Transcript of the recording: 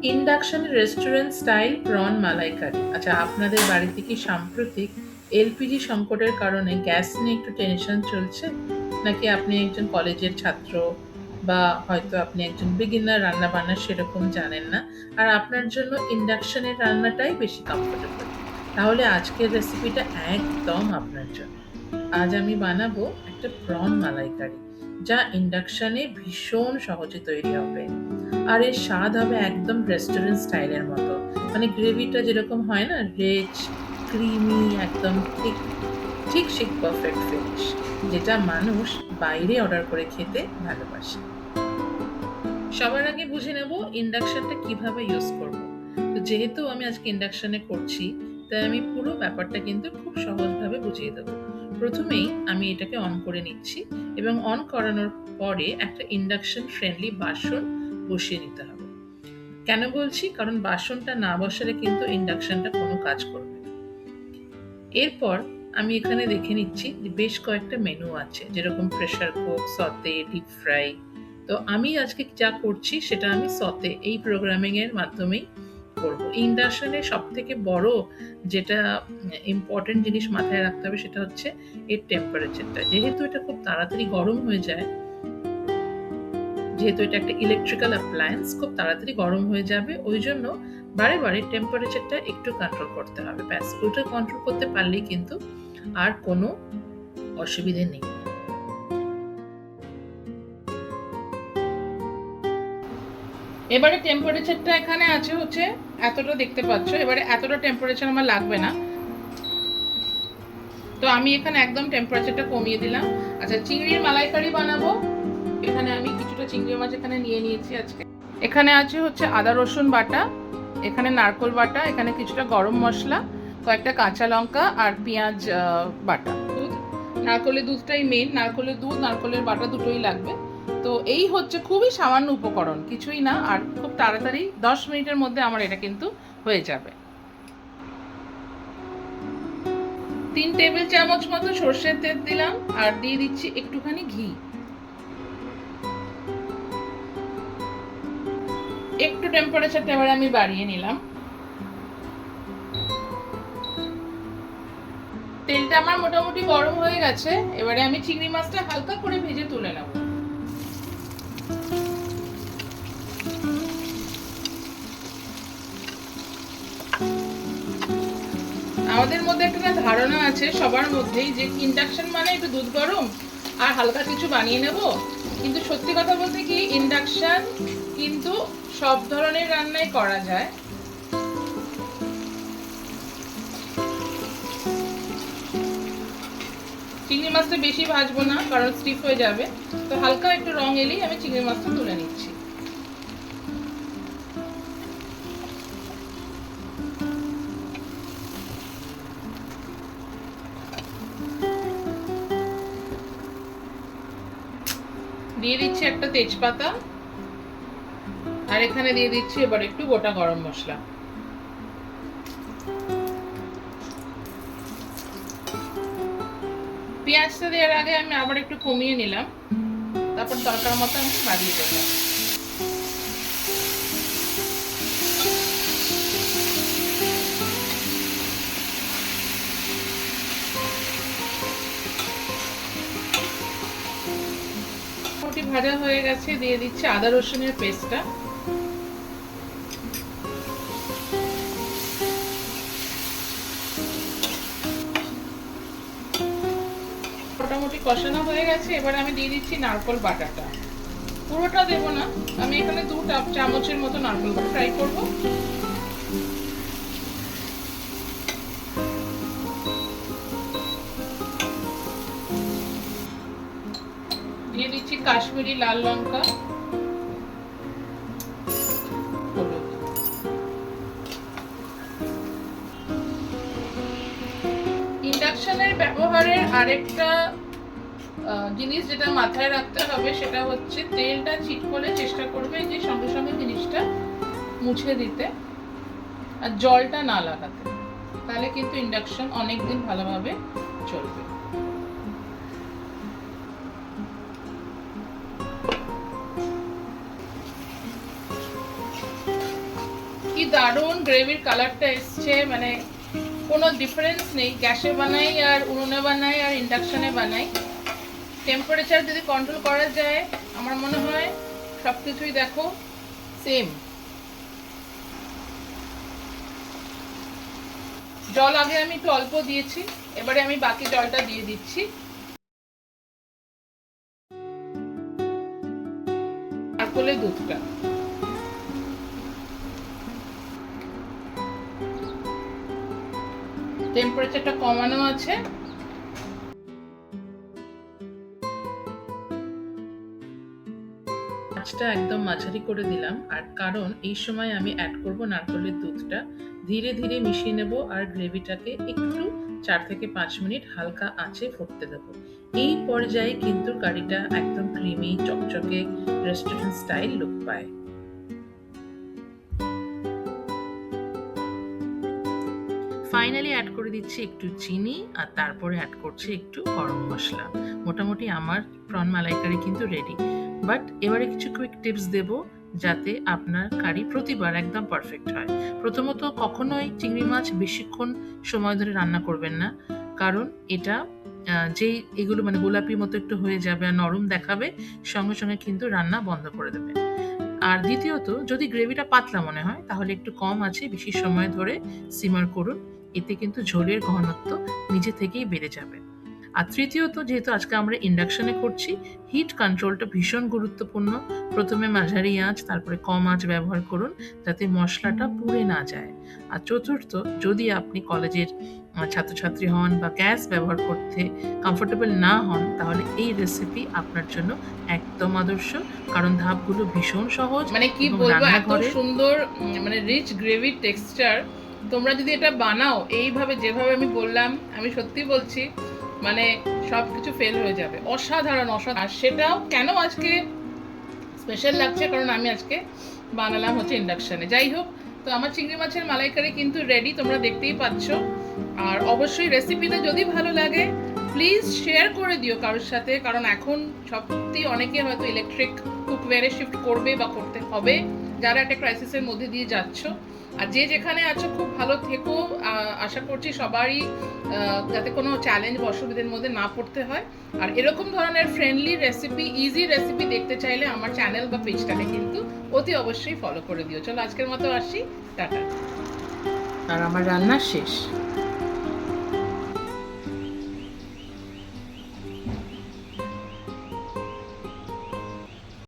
Induction restaurant style prawn মালাইকারি। আচ্ছা, আপনাদের বাড়িতে কি সাম্প্রতিক এলপিজি সংকটের কারণে গ্যাস নিয়ে একটু টেনশন চলছে, নাকি আপনি একজন কলেজের ছাত্র, বা হয়তো আপনি একজন বিগিনার, রান্না বান্না সেরকম জানেন না, আর আপনার জন্য ইন্ডাকশনের রান্নাটাই বেশি কমফোর্টেবল? তাহলে আজকের রেসিপিটা একদম আপনার জন্য। আজ আমি বানাবো একটা প্রন মালাইকারি, যা ইন্ডাকশনে ভীষণ সহজে তৈরি হবে। আর এর স্বাদ হবে একদম রেস্টুরেন্ট স্টাইলের মতো। মানে গ্রেভিটা যেরকম হয় না, রিচ, ক্রিমি, একদম ঠিক ঠিক ঠিক পারফেক্ট ফিনিশ, যেটা মানুষ বাইরে অর্ডার করে খেতে ভালোবাসে। সবার আগে বুঝে নেব ইন্ডাকশনটা কিভাবে ইউজ করব। তো যেহেতু আমি আজকে ইন্ডাকশনে করছি, তাই আমি পুরো ব্যাপারটা কিন্তু খুব সহজভাবে বুঝিয়ে দেবো। প্রথমেই আমি এটাকে অন করে নিচ্ছি, এবং অন করানোর পরে একটা ইন্ডাকশন ফ্রেন্ডলি বাসন বসিয়ে নিতে হবে। কেন বলছি? কারণ বাসনটা না বসালে কিন্তু ইন্ডাকশনটা কোনো কাজ করবে না। এরপর আমি এখানে দেখে নিচ্ছি যে বেশ কয়েকটা মেনু আছে, যেরকম প্রেসার কুক, সতে, ডিপ ফ্রাই। তো আমি আজকে যা করছি সেটা আমি সতে এই প্রোগ্রামিং এর মাধ্যমেই করব। ইন্ডাকশনের সব থেকে বড় যেটা ইম্পর্টেন্ট জিনিস মাথায় রাখতে হবে সেটা হচ্ছে এর টেম্পারেচারটা। যেহেতু এটা খুব তাড়াতাড়ি গরম হয়ে যায়, যেহেতু এটা একটা ইলেকট্রিক্যাল অ্যাপ্লায়েন্স, খুব তাড়াতাড়ি গরম হয়ে যাবে, ওই জন্য বারে বারে টেম্পারেচারটা একটু কন্ট্রোল করতে হবে। ব্যাস, ওটা কন্ট্রোল করতে পারলেই কিন্তু আর কোনো অসুবিধে নেই। এবারে টেম্পারেচারটা এখানে আছে হচ্ছে এতটা, দেখতে পাচ্ছ। এবারে এতটা টেম্পারেচার আমার লাগবে না, তো আমি এখানে একদম টেম্পারেচারটা কমিয়ে দিলাম। আচ্ছা, চিংড়ির মালাইকারি বানাবো। এখানে আমি কিছুটা চিংড়ি মাছ এখানে নিয়ে নিয়েছি আজকে। এখানে আছে হচ্ছে আদা রসুন বাটা, এখানে নারকোল বাটা, এখানে কিছুটা গরম মশলা, কয়েকটা কাঁচা লঙ্কা আর পেঁয়াজ বাটা। দুধ, নারকোলের দুধটাই মেন। নারকোলের দুধ, নারকোলের বাটা দুটোই লাগবে। তো এই হচ্ছে খুবই সামান্য উপকরণ, কিছুই না, আর খুব তাড়াতাড়ি 10 মিনিটের মধ্যে আমার এটা কিন্তু হয়ে যাবে। 3 টেবিল চামচ মতো সর্ষের তেল দিলাম, আর দিয়ে দিচ্ছি একটুখানি ঘি। একটু টেম্পারেচারটা এবার আমি বাড়িয়ে নিলাম। তেলটা আমার মোটামুটি গরম হয়ে গেছে। এবারে আমি চিংড়ি মাছটা হালকা করে ভেজে তুলে নেব। আমাদের মধ্যে একটা ধারণা আছে সবার মধ্যেই যে ইন্ডাকশন মানে একটু দুধ গরম আর হালকা কিছু বানিয়ে নেব, কিন্তু সত্যি কথা বলতে কি, ইন্ডাকশন কিন্তু সব ধরনের রান্নাই করা যায়। চিংড়ি মাছটা বেশি ভাজবো না, কারণ স্টিফ হয়ে যাবে। তো হালকা একটু রং এলেই আমি চিংড়ি মাছটা তুলে নিচ্ছি। দিয়ে দিচ্ছি একটা তেজপাতা, আর এখানে দিয়ে দিচ্ছি এবার একটু গোটা গরম মশলা। পেঁয়াজটা দেওয়ার আগে আমি আবার একটু কমিয়ে নিলাম, তারপর দরকার মতো আমি বাড়িয়ে দেবো। মোটামুটি ভাজা হয়ে গেছে, দিয়ে দিচ্ছি আদা রসুনের পেস্টটা। মোটামুটি কষানো হয়ে গেছে, এবার আমি দিয়ে দিচ্ছি নারকেল বাটাটা। পুরোটা দেবো না, আমি এখানে 2 চামচের মতো নারকেল বাটা ফ্রাই করবো। দিয়ে দিচ্ছি কাশ্মীরি লাল লঙ্কা, হলুদ। ইন্ডাকশনের ব্যবহারের আরেকটা জিনিস যেটা মাথায় রাখতে হবে সেটা হচ্ছে তেলটা ছিটকলে চেষ্টা করবে যে সঙ্গে সঙ্গে জিনিসটা মুছে দিতে, আর জলটা না লাগাতে, তাহলে কিন্তু ইন্ডাকশন অনেকদিন ভালোভাবে চলবে। কি দারুণ গ্রেভির কালারটা এসছে, মানে কোনো ডিফারেন্স নেই গ্যাসে বানাই আর উনুনে বানাই আর ইন্ডাকশনে বানাই। টেম্পারেচার যদি কন্ট্রোল করা যায় আমার মনে হয় সব কিছুই দেখো সেম। জল আগে আমি একটু অল্প দিয়েছি, এবারে আমি বাকি জলটা দিয়ে দিচ্ছি। নারকেলের দুধটা টেম্পারেচারটা কমানো আছে। আঁচটা একদম মাঝারি করে দিলাম, আর কারণ এই সময় আমি অ্যাড করব নারকেলের দুধটা। ধীরে ধীরে মিশিয়ে নেব আর গ্রেভিটাকে একটু 4 থেকে 5 মিনিট হালকা আঁচে ফুটতে দেবো। এই পর্যায়ে কিন্তু কারিটা একদম ক্রিমি চকচকে রেস্টুরেন্ট স্টাইল লুক পায়। ফাইনালি অ্যাড করে দিচ্ছি একটু চিনি, আর তারপরে অ্যাড করছি একটু গরম মশলা। মোটামুটি আমার প্রন মালাইকারি কিন্তু রেডি। বাট এবারে কিছু কুইক টিপস দেব যাতে আপনার কারি প্রতিবার একদম পারফেক্ট হয়। প্রথমত, কখনোই চিংড়ি মাছ বেশিক্ষণ সময় ধরে রান্না করবেন না, কারণ এটা যেই এগুলো মানে গোলাপি মতো একটু হয়ে যাবে আর নরম দেখাবে, সঙ্গে সঙ্গে কিন্তু রান্না বন্ধ করে দেবে। আর দ্বিতীয়ত, যদি গ্রেভিটা পাতলা মনে হয় তাহলে একটু কম আছে বেশি সময় ধরে সিমার করুন, এতে কিন্তু ঝোলের ঘনত্ব নিজে থেকেই বেড়ে যাবে। আর তৃতীয়ত, যেহেতু আজকে আমরা ইন্ডাকশনে করছি, হিট কন্ট্রোলটা ভীষণ গুরুত্বপূর্ণ। প্রথমে মাঝারি আঁচ, তারপরে কম আঁচ ব্যবহার করুন যাতে মশলাটা পুড়ে না যায়। আর চতুর্থ, যদি আপনি কলেজের ছাত্রছাত্রী হন বা গ্যাস ব্যবহার করতে কমফোর্টেবল না হন, তাহলে এই রেসিপি আপনার জন্য একদম আদর্শ, কারণ ধাপগুলো ভীষণ সহজ। মানে কি বলবো, এত সুন্দর মানে রিচ গ্রেভি টেক্সচার। তোমরা যদি এটা বানাও এইভাবে যেভাবে আমি বললাম, আমি সত্যি বলছি মানে সবকিছু ফেল হয়ে যাবে। অসাধারণ অসাধারণ। আর সেটাও কেন আজকে স্পেশাল লাগছে, কারণ আমি আজকে বানালাম হচ্ছে ইন্ডাকশনে। যাই হোক, তো আমার চিংড়ি মাছের মালাইকারি কিন্তু রেডি, তোমরা দেখতেই পাচ্ছ। আর অবশ্যই রেসিপিটা যদি ভালো লাগে প্লিজ শেয়ার করে দিও কারোর সাথে, কারণ এখন সত্যি অনেকে হয়তো ইলেকট্রিক কুকওয়্যারে শিফট করবে বা করতে হবে, যারা একটা ক্রাইসিসের মধ্যে দিয়ে যাচ্ছ। আর যে যেখানে আছো খুব ভালো থেকো। আশা করছি সবারই যাতে কোনো চ্যালেঞ্জ বা অসুবিধার মধ্যে না পড়তে হয়। আর এরকম ধরনের ফ্রেন্ডলি রেসিপি, ইজি রেসিপি দেখতে চাইলে আমার চ্যানেল বা পেজটাকে কিন্তু অতি অবশ্যই ফলো করে দিও। চলো আজকের মতো আসি, টাটা। আর আমার রান্না শেষ।